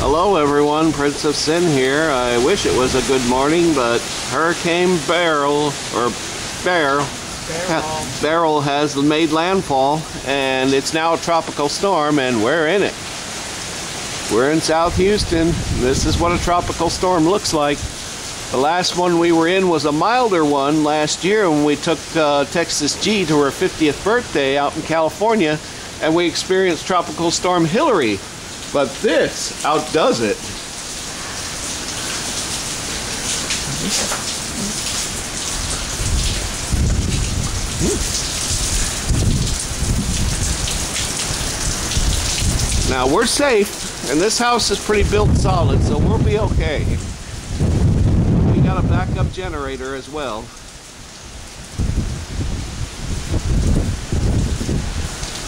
Hello everyone, Prince of Sin here. I wish it was a good morning, but Hurricane Beryl has made landfall, and it's now a tropical storm, and we're in it. We're in South Houston. This is what a tropical storm looks like. The last one we were in was a milder one last year when we took Texas G to her 50th birthday out in California, and we experienced Tropical Storm Hillary. But this outdoes it. Now we're safe, and this house is pretty built solid, so we'll be okay. We got a backup generator as well.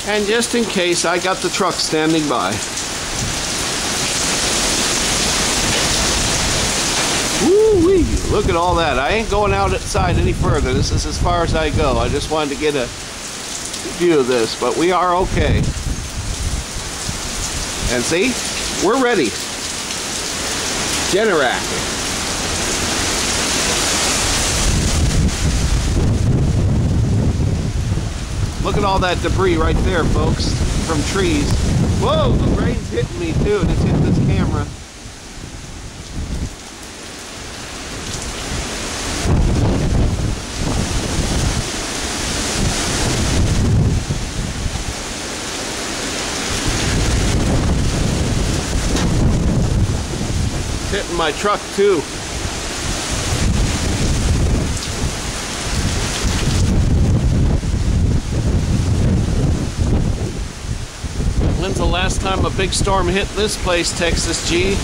And just in case, I got the truck standing by. Woo-wee! Look at all that. I ain't going outside any further. This is as far as I go. I just wanted to get a view of this, but we are okay. And see, we're ready. Generac. Look at all that debris right there, folks, from trees. Whoa, the rain's hitting me too, and it's hit this camera. Hitting my truck too. When's the last time a big storm hit this place, Texas G?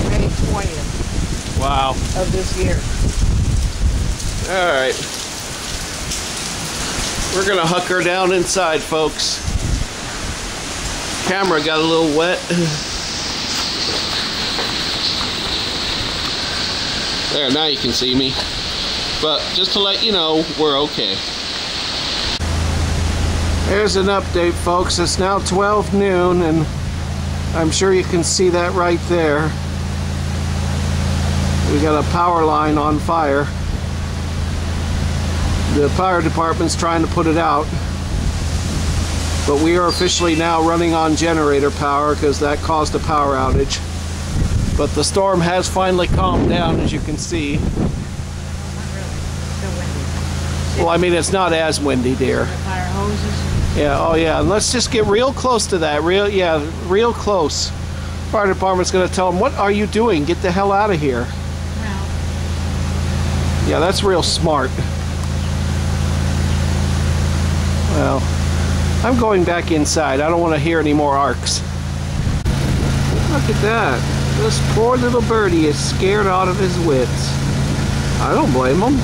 May 20th. Wow. Of this year. Alright. We're gonna hunker down inside, folks. Camera got a little wet. There, now you can see me. But just to let you know, we're okay. There's an update, folks. It's now 12 noon, and I'm sure you can see that right there. We got a power line on fire. The fire department's trying to put it out. But we are officially now running on generator power because that caused a power outage. But the storm has finally calmed down, as you can see. Well, I mean, it's not as windy, dear. Fire hoses. Yeah, oh yeah, and let's just get real close to that. Real close. Fire department's gonna tell them, what are you doing? Get the hell out of here. Well. Yeah, that's real smart. Well, I'm going back inside. I don't want to hear any more arcs. Look at that. This poor little birdie is scared out of his wits. I don't blame him.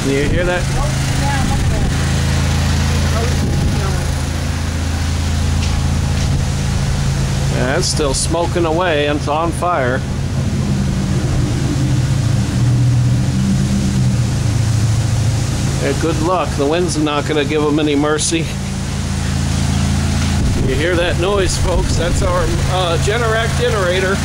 You hear that? Yeah, it's still smoking away and it's on fire. Yeah, good luck. The wind's not going to give them any mercy. You hear that noise, folks? That's our Generac generator.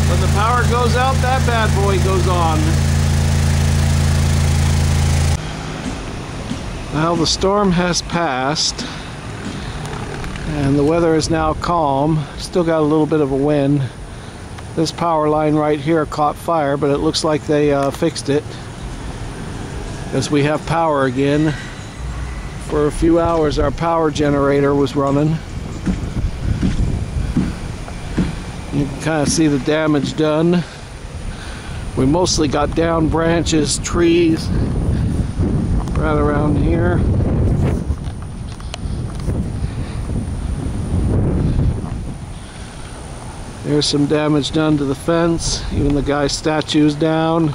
When the power goes out, that bad boy goes on. Well, the storm has passed, and the weather is now calm. Still got a little bit of a wind. This power line right here caught fire, but it looks like they fixed it, as we have power again. For a few hours our power generator was running. You can kind of see the damage done. We mostly got down branches, trees right around here. There's some damage done to the fence. Even the guy's statue's down.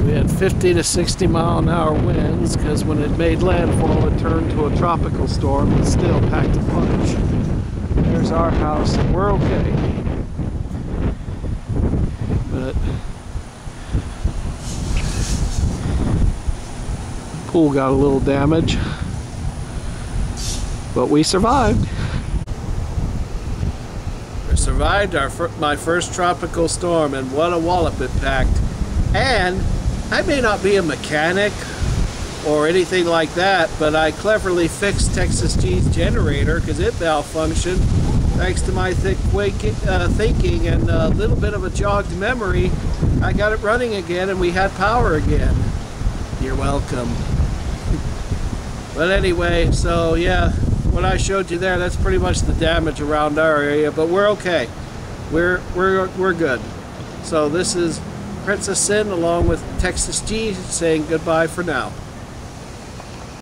We had 50 to 60 mile an hour winds, because when it made landfall it turned to a tropical storm, but still packed a punch. There's our house and we're okay. But pool got a little damage, but we survived. We survived my first tropical storm, and what a wallop it packed. And I may not be a mechanic or anything like that, but I cleverly fixed Texas G's generator because it malfunctioned. Thanks to my thinking and a little bit of a jogged memory, I got it running again and we had power again. You're welcome. But anyway, so yeah, what I showed you there, that's pretty much the damage around our area, but we're okay. We're good. So this is Princess Sin along with Texas G saying goodbye for now.